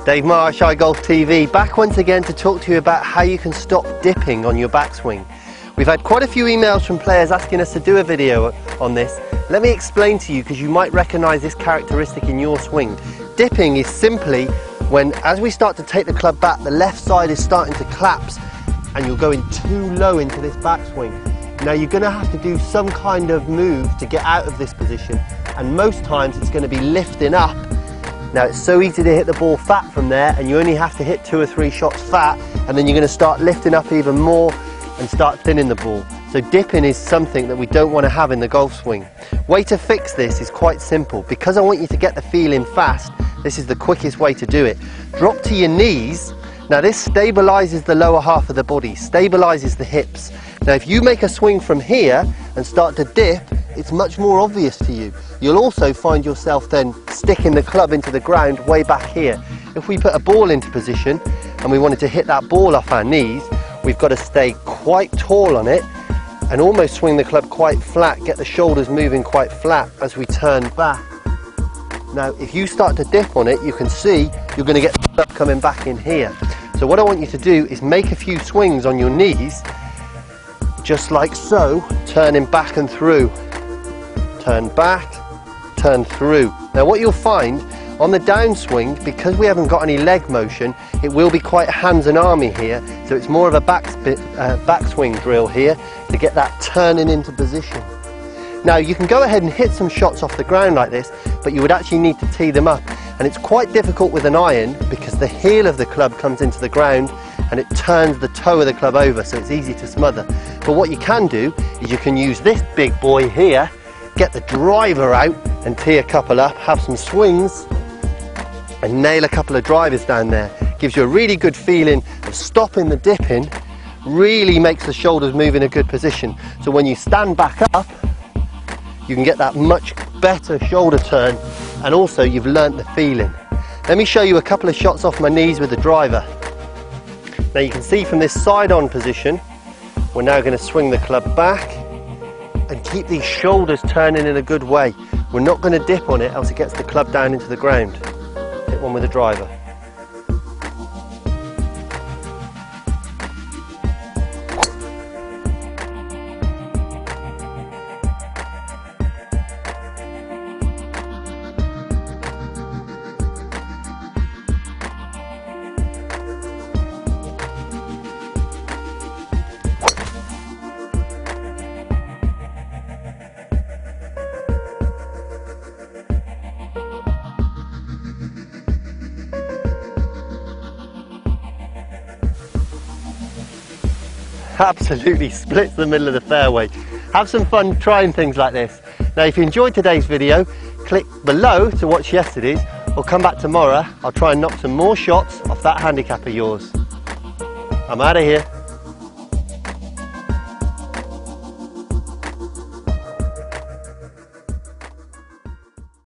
Dave Marsh, iGolf TV, back once again to talk to you about how you can stop dipping on your backswing. We've had quite a few emails from players asking us to do a video on this. Let me explain to you, because you might recognise this characteristic in your swing. Dipping is simply when, as we start to take the club back, the left side is starting to collapse and you're going too low into this backswing. Now you're going to have to do some kind of move to get out of this position, and most times it's going to be lifting up. Now it's so easy to hit the ball fat from there, and you only have to hit 2 or 3 shots fat, and then you're going to start lifting up even more and start thinning the ball. So dipping is something that we don't want to have in the golf swing. Way to fix this is quite simple. Because I want you to get the feeling fast, this is the quickest way to do it. Drop to your knees. Now this stabilizes the lower half of the body, stabilizes the hips. Now if you make a swing from here and start to dip, it's much more obvious to you. You'll also find yourself then sticking the club into the ground way back here. If we put a ball into position and we wanted to hit that ball off our knees, we've got to stay quite tall on it and almost swing the club quite flat, get the shoulders moving quite flat as we turn back. Now if you start to dip on it, you can see you're going to get the club coming back in here. So what I want you to do is make a few swings on your knees, just like so, turning back and through. Turn back, turn through. Now what you'll find on the downswing, because we haven't got any leg motion, it will be quite hands and army here, so it's more of a backswing drill here to get that turning into position. Now you can go ahead and hit some shots off the ground like this, but you would actually need to tee them up, and it's quite difficult with an iron because the heel of the club comes into the ground and it turns the toe of the club over, so it's easy to smother. But what you can do is you can use this big boy here, get the driver out and tee a couple up, have some swings and nail a couple of drivers down there. Gives you a really good feeling of stopping the dipping, really makes the shoulders move in a good position. So when you stand back up, you can get that much better shoulder turn, and also you've learnt the feeling. Let me show you a couple of shots off my knees with the driver. Now you can see from this side on position, we're now going to swing the club back and keep these shoulders turning in a good way. We're not going to dip on it, else it gets the club down into the ground. Hit one with the driver. Absolutely splits the middle of the fairway. Have some fun trying things like this. Now if you enjoyed today's video, click below to watch yesterday's, or come back tomorrow. I'll try and knock some more shots off that handicap of yours. I'm out of here.